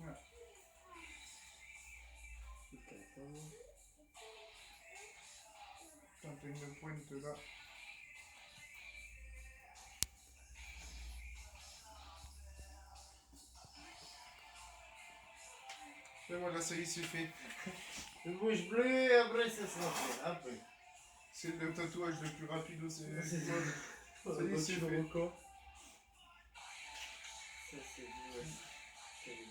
Ouais. Quand t'as une pointe là. Et voilà, ça y est, c'est fait. Une bouche bleue, après ça sera fait. Après. C'est le tatouage le plus rapide au Sénégal. C'est ça. Ça y est, c'est fait. Record. Ça c'est du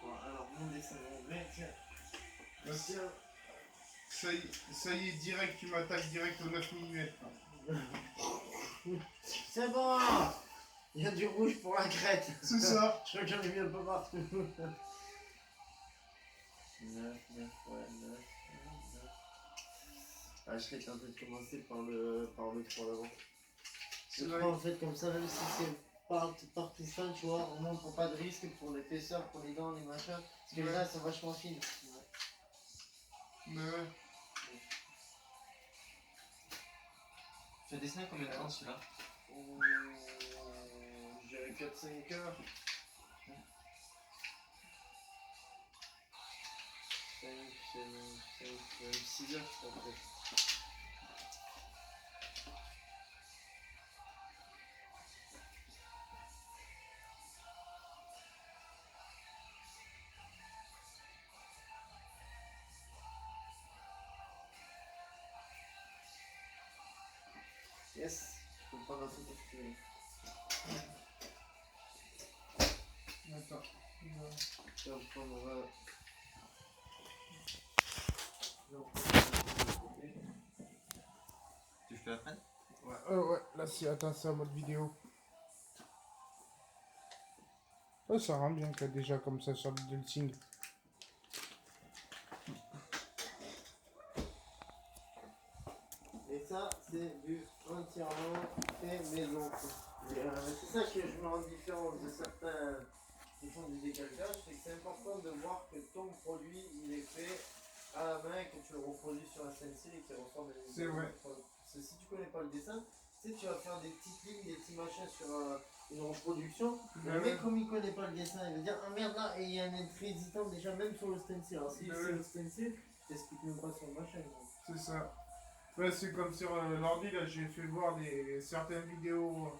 bon, alors mon dessin anglais, tiens. Tiens. Ça y est, direct, tu m'attaques direct au 9 mm. C'est bon. Il y a du rouge pour la crête. C'est ça. Je crois que j'en ai mis un peu partout. 9, 9, ouais, 9. Ah, je serais tenté de commencer par le 3 d'avant. Le 3 en fait, comme ça, même si c'est par tout fin, tu vois, au moins on prend pas de risque pour l'épaisseur, pour les dents, les machins. Parce que là, c'est vachement fine. Ouais. Mais ouais. Tu as dessiné combien de temps celui-là? Je dirais 4-5 heures. 5, 6 heures, je crois, peut-être. Yes, je peux prendre un truc si tu veux. Attends. Je vais prendre. Tu fais la prenne? Ouais, là c'est, attends, c'est en mode vidéo. Ouais, ça rend bien qu'il y a déjà comme ça sur le Dulcing. Et ça, c'est du entièrement fait maison. C'est ça que je me rends différence de certains qui font du décalcage, c'est que c'est important de voir que ton produit, il est fait à la main, que tu le reproduis sur un stencil et qu'il ressemble à une C'est vrai. Parce que si tu connais pas le dessin, tu sais, tu vas faire des petites lignes, des petits machins sur une reproduction. Le mec, comme il connaît pas le dessin, il va dire ah merde là, et il y a un trait hésitant déjà même sur le stencil. Alors si c'est le stencil, je t'explique même pas sur le machin. C'est ça. Ouais, c'est comme sur l'ordi, là, j'ai fait voir certaines vidéos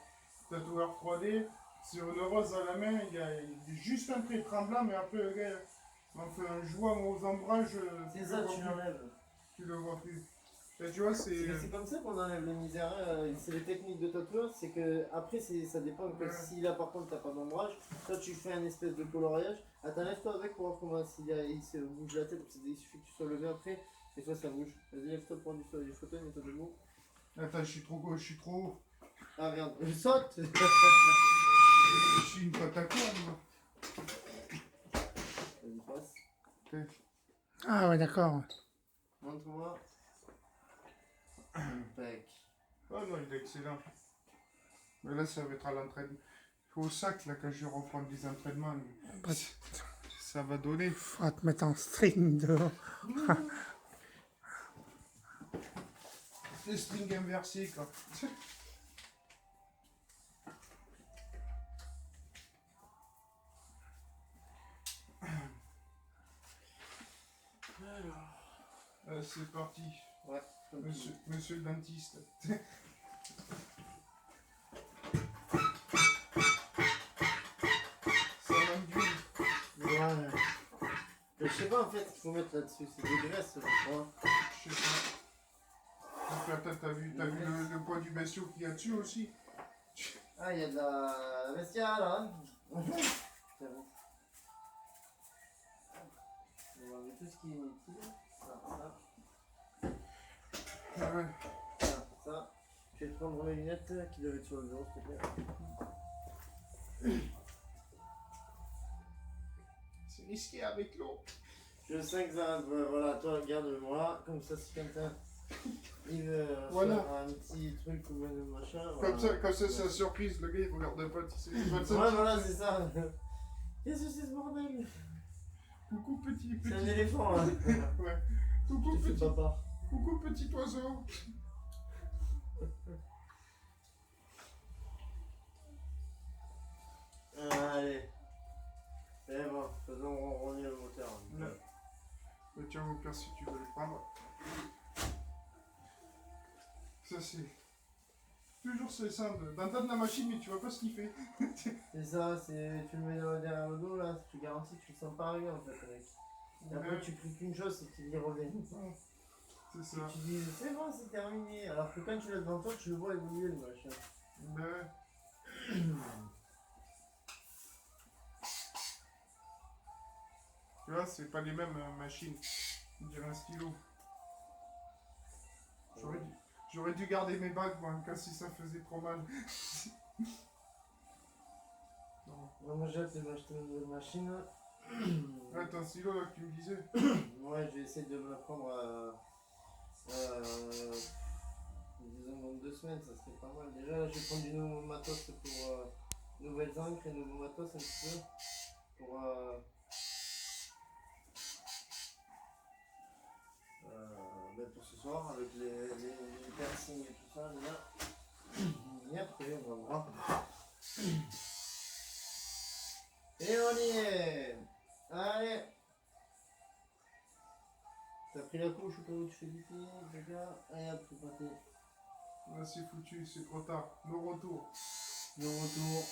tatoueurs 3D. Sur le rose à la main, il y a juste un trait tremblant, mais après, le gars, on fait un joint aux ombrages. C'est ça, tu l'enlèves. Tu le vois plus. Et tu vois, C'est comme ça qu'on enlève les misères. C'est les techniques de tatoueur, c'est que après ça dépend que si là par contre t'as pas d'ombrage, toi tu fais un espèce de coloriage. Ah t'enlèves-toi avec pour voir comment il se bouge la tête, il suffit que tu sois levé après, et toi ça bouge. Vas-y lève-toi pour du photo, mets-toi debout. Attends, je suis trop haut. Ah merde, je saute. Je suis une pote à corde, moi. Vas-y passe. Okay. Ah ouais, d'accord. Montre-moi. Impec. Oh non, il est excellent. Mais là, ça va être à l'entraînement. Au sac, là, quand je vais reprendre des entraînements, ça va donner. Faut te mettre en string dehors. Le string inversé, quoi. Alors, c'est parti. Ouais. Monsieur le dentiste. Ça m'engueule. Ouais. Je sais pas en fait ce qu'il faut mettre là-dessus, c'est des graisses je crois. Je sais pas. Donc, attends, t'as vu le poids du bestiau qu'il y a dessus aussi? Ah, il y a de la bestia là. Hein. C'est bon. On va enlever tout ce qui est inutile. Ça. Ah ouais. Ça. Je vais prendre mes lunettes qui doivent être sur le bureau, s'il te plaît. C'est risqué avec l'eau. Je sens que ça. Voilà, toi, regarde-moi. Comme ça, si quelqu'un. Il veut voilà. faire un petit truc ou un machin. Comme ça, c'est la surprise. Le gars, il regarde pas. Tu sais, Ouais, voilà, c'est ça. Qu'est-ce que c'est ce bordel? Coucou, petit. C'est un éléphant, hein. Ouais. Coucou, petit. Papa. Coucou, petit oiseau. Allez. marqueur si tu veux le prendre. Ça c'est... Toujours c'est simple. T'entends la machine mais tu vois pas ce qu'il fait. C'est ça, tu le mets derrière le dos là, je te garantis que tu le sens pas arriver en fait mec. Et après Ouais, tu cliques une chose et qu'il y revient. c'est Et ça. tu dis c'est bon c'est terminé. Alors que quand tu l'as devant toi, tu le vois évoluer le machin. Ouais. Tu vois, c'est pas les mêmes machines. On dirait un stylo. J'aurais dû garder mes bagues, moi, cas si ça faisait trop mal. Non. Moi j'ai hâte de m'acheter une nouvelle machine. Ouais, t'as un stylo là que tu me disais. Ouais, je vais essayer de me la prendre disons dans 2 semaines, ça serait pas mal. Déjà, là, je vais prendre du nouveau matos pour nouvelles encres et nouveau matos un petit peu. Pour ce soir, avec les piercings et tout ça, déjà. Et après, on va voir. Et on y est! Allez! T'as pris la couche au cas où tu fais du pied, etc. Allez hop, c'est parti. Là, c'est foutu, c'est trop tard. Le retour. Le retour.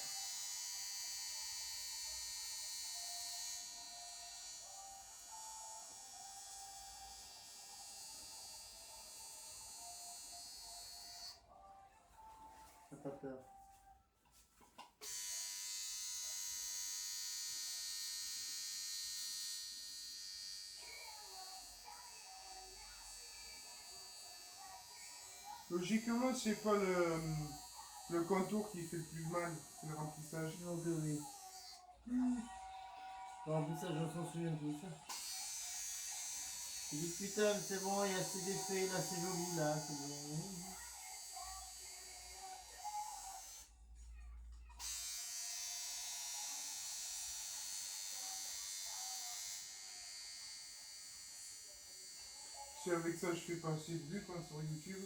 T'as pas peur. Logiquement, c'est pas le contour qui fait le plus mal, c'est le remplissage. Donc oui. Le remplissage, on s'en souvient tous. Tu dis putain, mais c'est bon, il y a assez d'effets, là c'est joli, là, c'est bon. Si avec ça je fais pas assez de vues quoi, sur YouTube.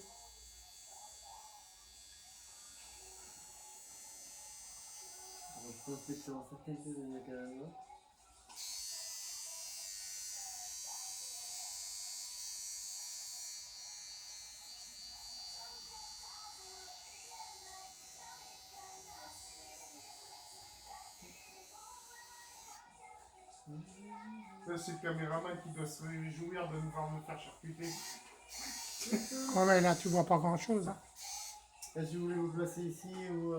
Alors, je pense que tu en fais quelques-unes quand même. Hein. Là, c'est le caméraman qui doit se réjouir de me voir me faire charcuter. Oh, mais là, tu vois pas grand-chose. Hein. Est-ce que vous voulez vous placer ici ou.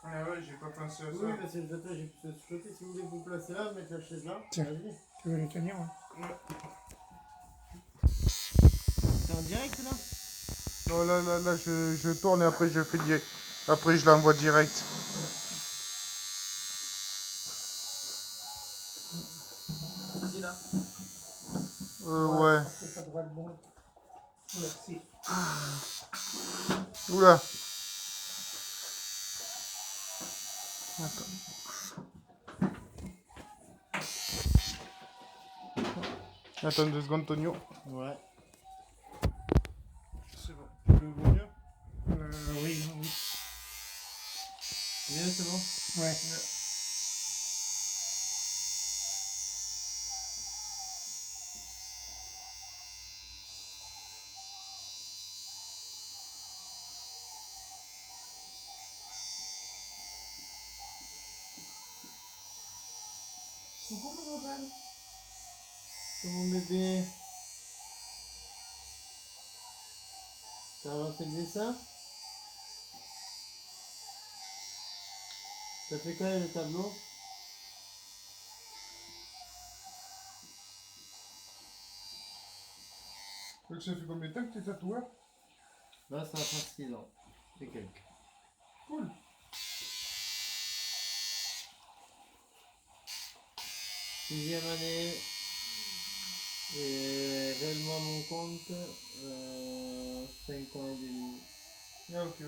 Ah ouais, j'ai pas pensé à ça. Oui, parce que le j'ai pu se côté. Si vous voulez vous placer là, mettre la chaise là, Tiens. vas-y. Tu veux le tenir hein. T'es en direct là? Non, là, je tourne et après je fais direct. Après je l'envoie direct. Ici là. Ouais. Ça devrait être bon. Merci. Oula. Attends 2 secondes, Tonio. Ouais. C'est bon. Tu le vois mieux? Oui, oui. Mieux, c'est bon? Ouais. C'est bon bébé. T'as inventé le dessin? T'as fait quoi le tableau? Donc ça fait combien de temps que t'es tatoueur? Là, ça va faire 6 ans. C'est quelques. Cool. 6e année. Et réellement à mon compte, 5 ans et demi. Ah ok.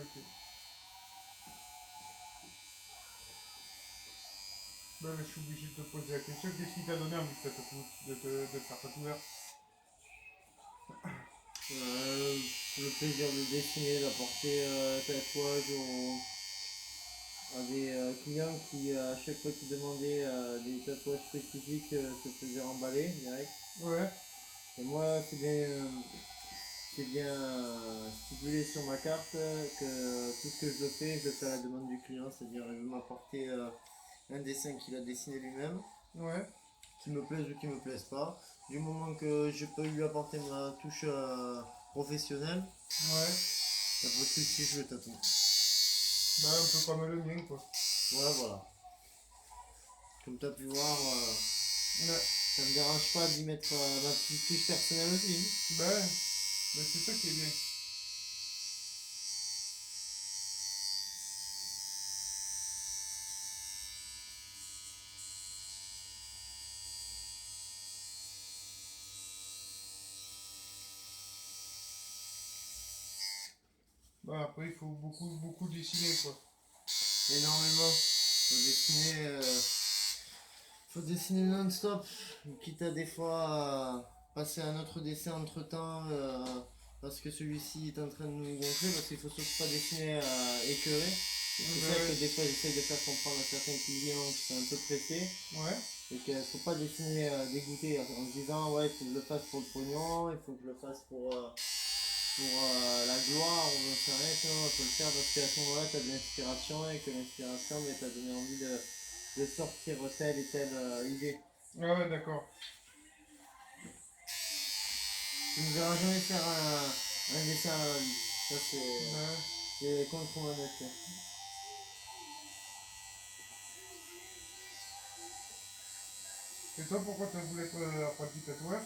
Bah, je suis obligé de te poser la question, qu'est-ce qui t'a donné envie de te faire tatoueur? Le plaisir de dessiner, d'apporter tatouage à des clients qui, à chaque fois qu'ils demandaient des tatouages spécifiques, se faisaient remballer direct. Ouais. Et moi, c'est bien stipulé sur ma carte que tout ce que je le fais à la demande du client, c'est-à-dire il veut m'apporter un dessin qu'il a dessiné lui-même, Ouais. qui me plaise ou qui me plaise pas. Du moment que je peux lui apporter ma touche professionnelle, Ouais. y a pas de souci, je le tatoue. Bah, un peu comme le mien, quoi. Voilà. Comme tu as pu voir, Ouais. ça me dérange pas d'y mettre ma petite touche personnelle aussi. Bah, bah c'est ça qui est bien. Bah, après, il faut beaucoup dessiner, quoi. Énormément. Faut dessiner non-stop, quitte à des fois passer un autre dessin entre temps parce que celui-ci est en train de nous gonfler, parce qu'il faut surtout pas dessiner écœuré. C'est ça que des fois j'essaye de faire comprendre à certains clients qui sont un peu pressés, Ouais. et qu'il faut pas dessiner dégoûté en se disant ouais il faut que je le fasse pour le pognon, il faut que je le fasse pour la gloire, on veut faire rien, non, il faut le faire parce qu'à ce moment-là tu as de l'inspiration et que l'inspiration t'a donné envie de sortir telle et telle idée. Ah ouais, d'accord. Tu ne verras jamais faire un dessin à la vie. Ça Ouais. c'est contre ma nature. Et toi, pourquoi t'as voulu être apprenti tatoueur?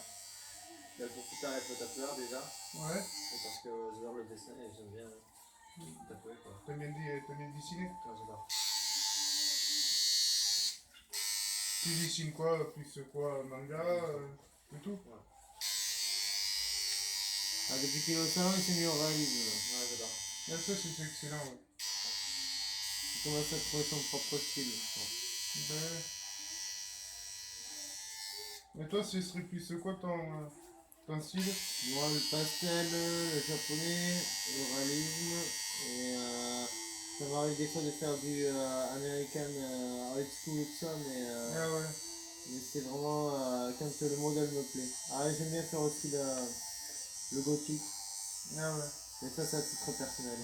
Pour plus tard être tatoueur déjà, Ouais. c'est parce que j'adore le dessin et j'aime bien tatouer quoi. T'as bien dessiné? Ouais, j'adore. Tu dessines quoi? Plus quoi? Manga? Et tout? Ah, depuis qu'il est au salon, il s'est mis au réalisme. Ouais, j'adore. Ah, ça, c'est excellent, ouais. Il commence à trouver son propre style. Ben... Mais toi, ce serait plus quoi ton style? Moi, le pastel, le japonais, le réalisme, et ça m'arrive des fois de faire du American high school et tout ça, Ah ouais. mais c'est vraiment quand le modèle me plaît. Ah, j'aime bien faire aussi le gothique, Ah ouais. mais ça c'est à titre personnel.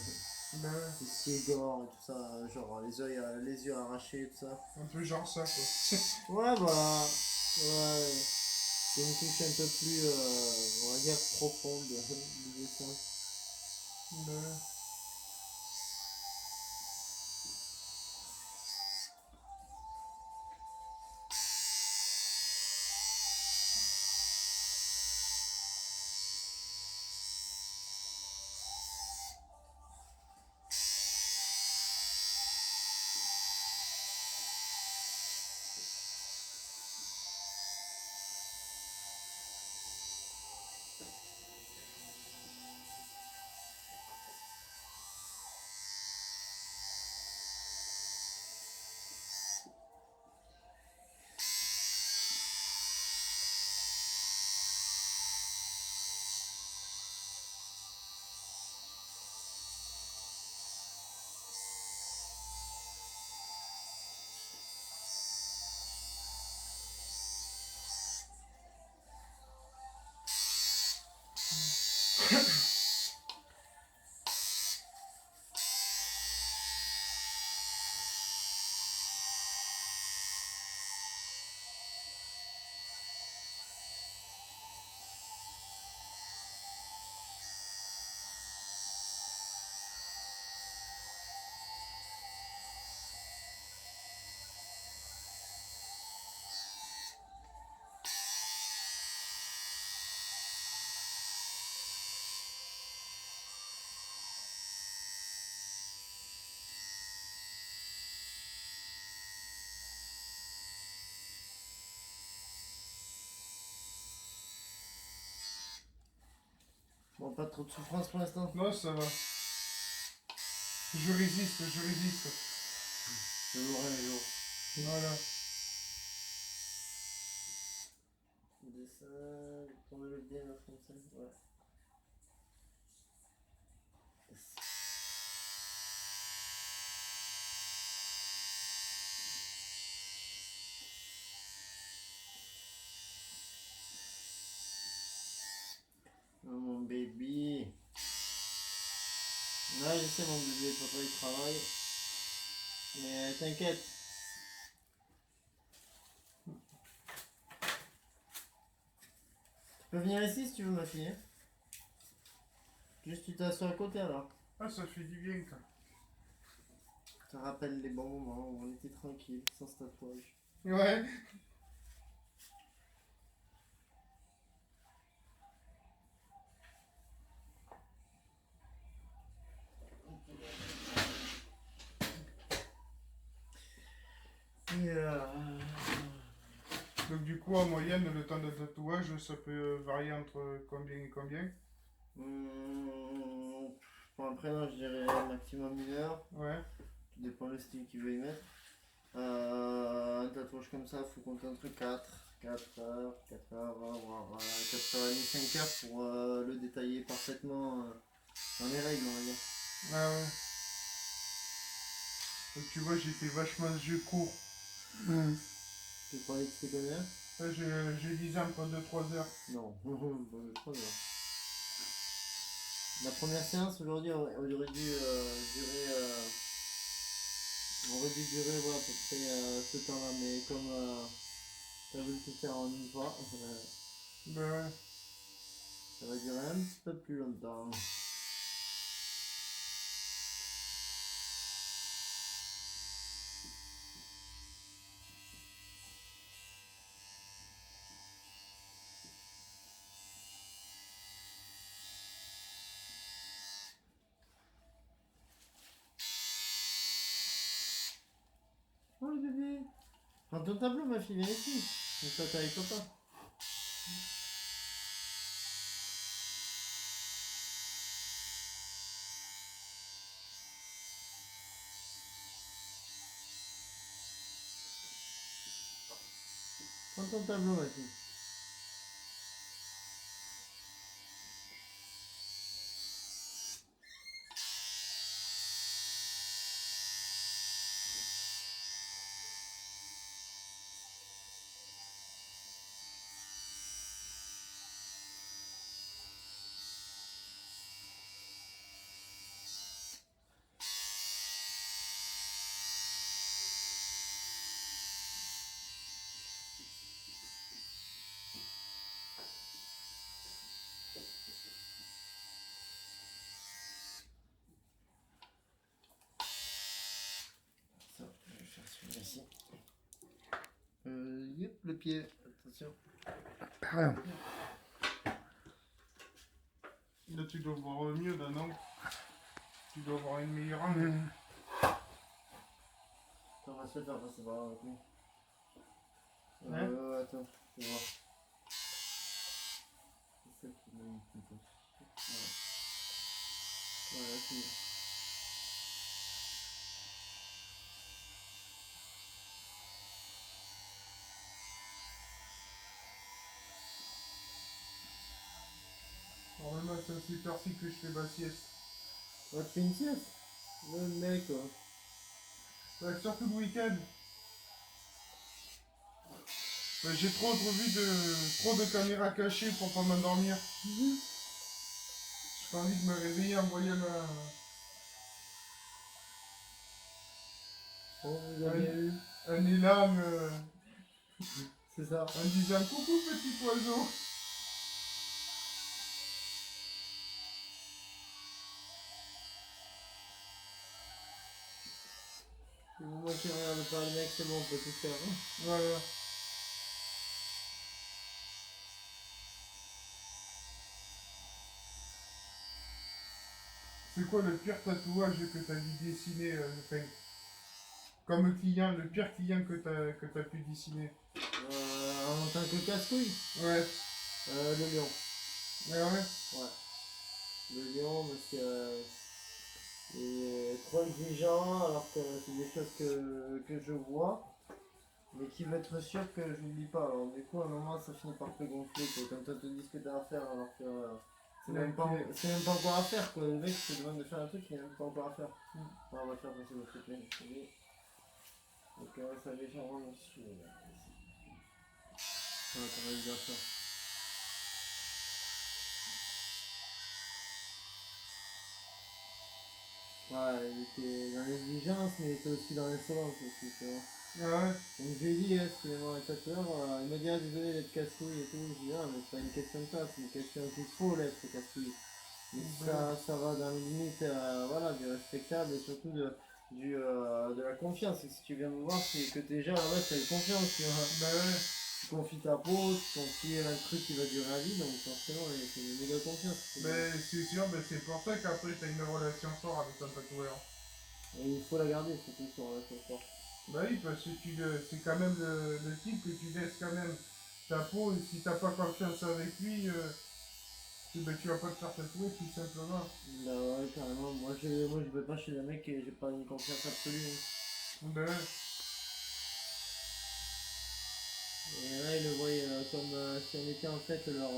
Ben ouais. Tout ce qui est gore et tout ça, genre les yeux arrachés et tout ça. Un peu genre ça, quoi. Ouais, voilà. Ouais. C'est une touche un peu plus, on va dire, profonde du dessin. Ben ouais. Bon, pas trop de souffrance pour l'instant. Non, ça va. Je résiste, je résiste. Je l'aurai un jour. Voilà. Dessin, tournez-le bien là comme ça. Ouais. baby. Ouais, je sais mon bébé, papa il travaille. Mais t'inquiète. Tu peux venir ici si tu veux ma fille. Hein. Juste tu t'assois à côté alors. Ah, ça fait du bien, quoi. Ça rappelle les bons moments où on était tranquille, sans ce tatouage. Ouais. Et Donc du coup, en moyenne, le temps de tatouage, ça peut varier entre combien et combien? pour un prénom, je dirais maximum 1 heure. Ouais. Tout dépend le style qu'il veut y mettre. Un tatouage comme ça, faut compter entre 4 heures, 4 heures, voire 4 heures et demie, 5 heures pour le détailler parfaitement dans les règles, on va dire. Ah ouais. Donc tu vois, j'ai fait vachement de jeux courts. Hmm. Tu croyais que c'était combien? Là, je disais entre 2-3 heures. Non, bon, 3 heures. La première séance aujourd'hui aurait dû durer, voilà, à peu près ce temps-là, mais comme t'as voulu tout faire en une fois, Ben ouais. ça va durer un petit peu plus longtemps. Oh le bébé! Prends ton tableau ma fille, viens ici! Donc ça t'arrive papa. Prends ton tableau ma fille. Ça, je vais faire celui-là ici. Yep, le pied, attention. Pardon. Là, tu dois voir mieux, là, non? Tu dois avoir une meilleure angle. Hmm. Attends, on va se le faire passer par là avec lui. Ouais. Attends, je vais voir. C'est ça qui m'a mis plutôt. Voilà, c'est bon. Normalement, c'est à cette heure-ci que je fais ma sieste. Ouais, tu fais une sieste? Le mec, quoi. Ouais, surtout le week-end. Ouais, j'ai trop de caméras cachées pour pas m'endormir. J'ai pas envie de me réveiller en voyant Oh, vous avez eu. un élan C'est ça. en disant coucou petit oiseau. Si vous moi qui regarde pas le mec, c'est bon, on peut tout faire. Hein. Voilà. C'est quoi le pire tatouage que t'as dû dessiner, enfin, comme client, le pire client que t'as pu dessiner? En tant que casse-couille, Ouais. le lion. Ouais, ouais. Ouais. Le lion, parce que il est trop exigeant, alors que c'est des choses que je vois, mais qui veut être sûr que je n'oublie pas. Alors, du coup, à un moment, ça finit par te gonfler, quoi. Comme toi, te dis ce que t'as à faire, alors que c'est même pas encore à faire, quoi. Le mec te demande de faire un truc, il n'est même pas encore à faire. Alors, on va faire passer votre plein. Donc, ça légèrement dessus, là. Ça va bien faire. Ouais, il était dans l'exigence, mais il était aussi dans l'insolence aussi, tu vois. Ah ouais. Donc je lui ai dit, excusez-moi, un tatoueur, il m'a dit, ah, désolé d'être casse-couille et tout. Je lui ai dit, ah, mais c'est pas une question de ça, c'est une question qu'il faut l'être casse-couille. Mais ça va dans les limites voilà, du respectable et surtout de la confiance. Et si tu viens me voir, c'est que déjà là-bas tu as eu confiance. Tu vois. Bah ouais. Tu confies ta peau, tu confies un truc qui va durer à vie, donc forcément c'est une méga confiance. Mais c'est sûr, mais c'est pour ça qu'après t'as une relation forte avec ton tatoueur. Et il faut la garder, surtout sur la forte. Bah oui, parce que c'est quand même le type que tu laisses quand même ta peau, et si t'as pas confiance avec lui, ben, tu vas pas te faire tatouer tout simplement. Bah ouais, carrément. Moi je vais pas chez le mec et j'ai pas une confiance absolue. Ben ouais. Et là, ils le voyaient comme si on était en fait leur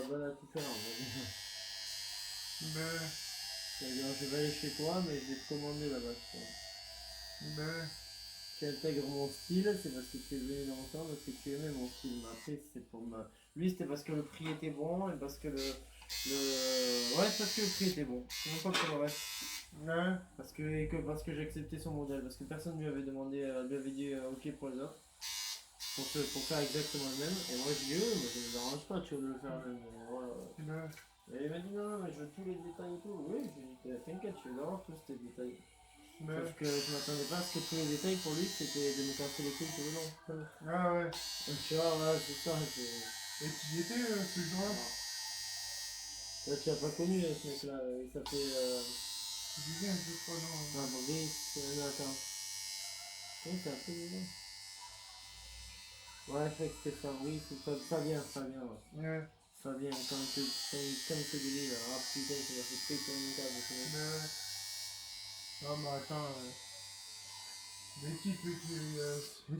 bonne à tout faire. On va dire. Ben ouais. C'est-à-dire, je vais aller chez toi, mais je vais te commander là-bas. Tu vois. Ben ouais. Tu intègres mon style, c'est parce que tu es venu longtemps, parce que tu aimais mon style. Mais après, c'était pour me. Lui, c'était parce que le prix était bon et parce que Ouais, c'est parce que le prix était bon. C'est même pas pour le reste. Ouais. Parce que j'ai accepté son modèle. Parce que personne ne lui avait demandé, lui avait dit ok pour les autres. Pour faire exactement le même. Et moi, je dis oui, mais ça ne me dérange pas, tu veux le faire le même. Voilà. Ben ouais. Et il m'a dit non, mais je veux tous les détails et tout. Oui, je lui ai dit t'inquiète, tu veux avoir tous tes détails. Ben ouais. Sauf que je m'attendais pas à ce que tous les détails pour lui c'était de me casser les couilles tout le long. Ah ouais. Donc tu vois, voilà, c'est ça. Et tu y étais ce jour-là? Là, tu l'as pas connu ce mec-là, il s'appelait. Julien, je crois, non. Ah, Maurice, attends. Comment c'est appelé déjà? Ouais, je crois que c'était Fabrice ou Fabien, ouais. Ouais. Fabien, comme ce délire, ah putain, ça m'a fait péter une câble ce mec. Ben ouais. Non mais attends. Les types,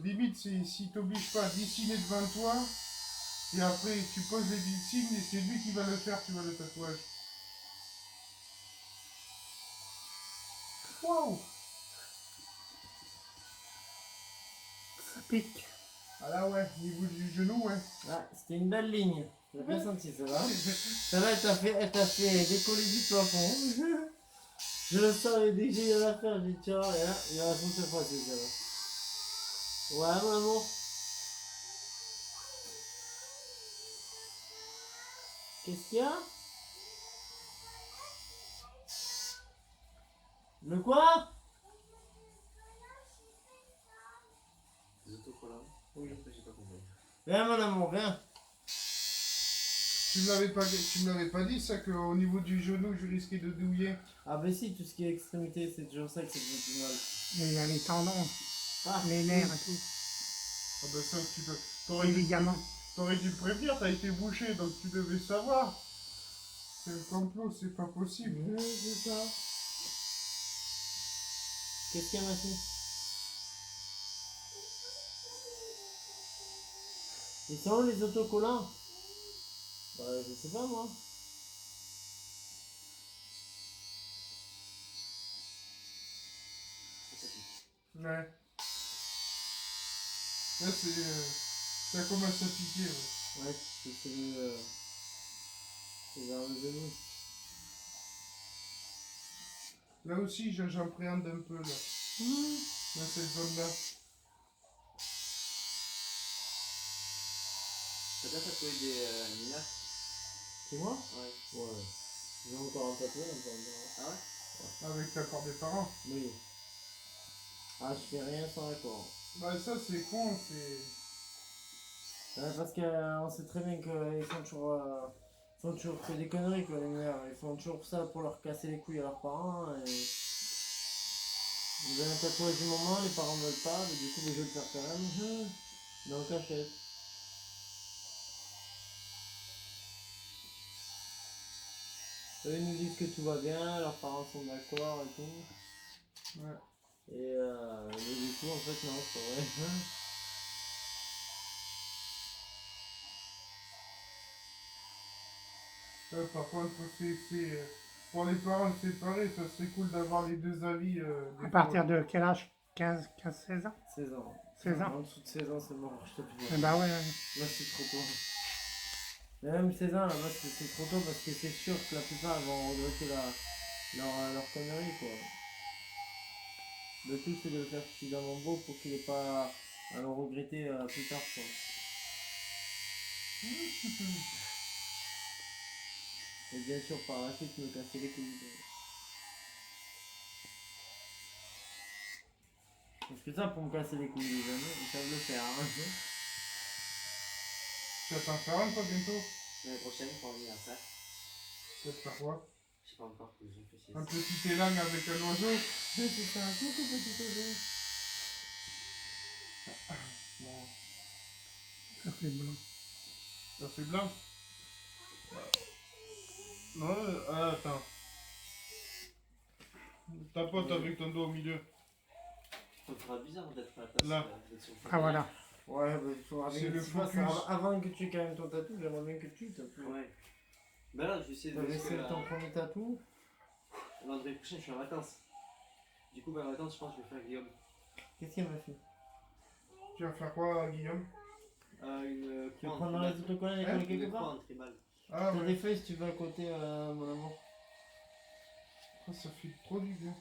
limite, s'ils t'obligent pas à dessiner devant toi, et après tu poses les signes et c'est lui qui va le faire, tu vois, le tatouage. Waouh! Ça pique. Ah là ouais, niveau du genou, ouais. Ah, c'était une belle ligne. J'ai bien senti ça va. Celle-là, elle t'a fait décoller du plafond. Je le savais dès que j'ai eu l'affaire, j'ai dit tiens, et là, il va se faire passer celle-là. Ouais, mon amour. Qu'est-ce qu'il y a? Le quoi? Des autocollants? Oui. J'ai pas compris. Viens, mon amour, viens. Tu me l'avais pas dit ça, qu'au niveau du genou, je risquais de douiller. Ah, ben si, tout ce qui est extrémité, c'est toujours ça que c'est plus mal. Il y a les tendons, Ah, les nerfs et tout. Ah bah ça, Les ligaments. t'aurais dû le prévenir, t'as été bouché, donc tu devais savoir. C'est un complot, c'est pas possible. oui, c'est ça. Qu'est-ce qu'il y a, ma fille? Ils sont où les autocollants? Bah, je sais pas, moi. Ouais. Là, ça commence à piquer, ouais. Ouais, c'est vers le genou. Là aussi, j'appréhende un peu, là. Dans cette zone-là. T'as déjà tatoué des mineurs? C'est moi? Ouais. Ouais. J'ai encore un tatouage, encore. Ah ouais? Avec l'accord des parents. Oui. Ah, je fais rien sans accord. Bah ça, c'est con, c'est... Parce qu'on sait très bien qu'ils font toujours que des conneries, quoi, les mineurs. Ils font toujours ça pour leur casser les couilles à leurs parents. Et... Vous avez un tatouage du moment, les parents ne veulent pas, mais du coup, je vais le faire quand même. Mais en cachette. Eux, ils nous disent que tout va bien, leurs parents sont d'accord et tout. Ouais. Et mais du coup, en fait, non, c'est pas vrai. Par contre, pour les parents séparés, ça serait cool d'avoir les deux avis. À partir de quel âge? 15, 16 ans? 16 ans. 16 ans? En dessous de 16 ans, c'est mort, je te dis. Eh bah ouais. Là, c'est trop tôt. Mais même 16 ans, là-bas, c'est trop tôt parce que c'est sûr que la plupart vont regretter leur connerie quoi. Le tout c'est de le faire suffisamment beau pour qu'il ait pas à le regretter plus tard quoi. Et bien sûr par la suite me casser les couilles. Parce que ça pour me casser les couilles les amis, ils savent le faire. Hein. Tu vas t'en faire un toi bientôt? L'année prochaine, pour l'anniversaire. Tu vas te faire quoi? Je sais pas encore, faut que je réfléchisse. Un petit élan avec un oiseau? C'est ça, un tout petit oiseau. Bon, Ça fait blanc. ça fait blanc. Non, attends. Tapote avec ton dos au milieu. Ça me fera bizarre d'être à la place Là. d'être sur le Ah voilà. Ouais, bah, il faudra C'est bien le que tu fasses focus. avant que tu calmes ton tatou, j'aimerais bien que tu tatoues. Ouais. Ben là, je vais essayer de T'avais parce fait que ton premier tatou. l'année prochaine, je suis en vacances. Du coup, vers les vacances, je pense que je vais faire Guillaume. Qu'est-ce qu'il m'a fait? Tu vas faire quoi, Guillaume? Une Tu veux croix en prendre dans les tribal. autocollants et Hein? coller quelque Une croix part? en tribal. Ah T'as ouais, des feuilles si tu veux à côté, mon amour. ça fait trop du bien.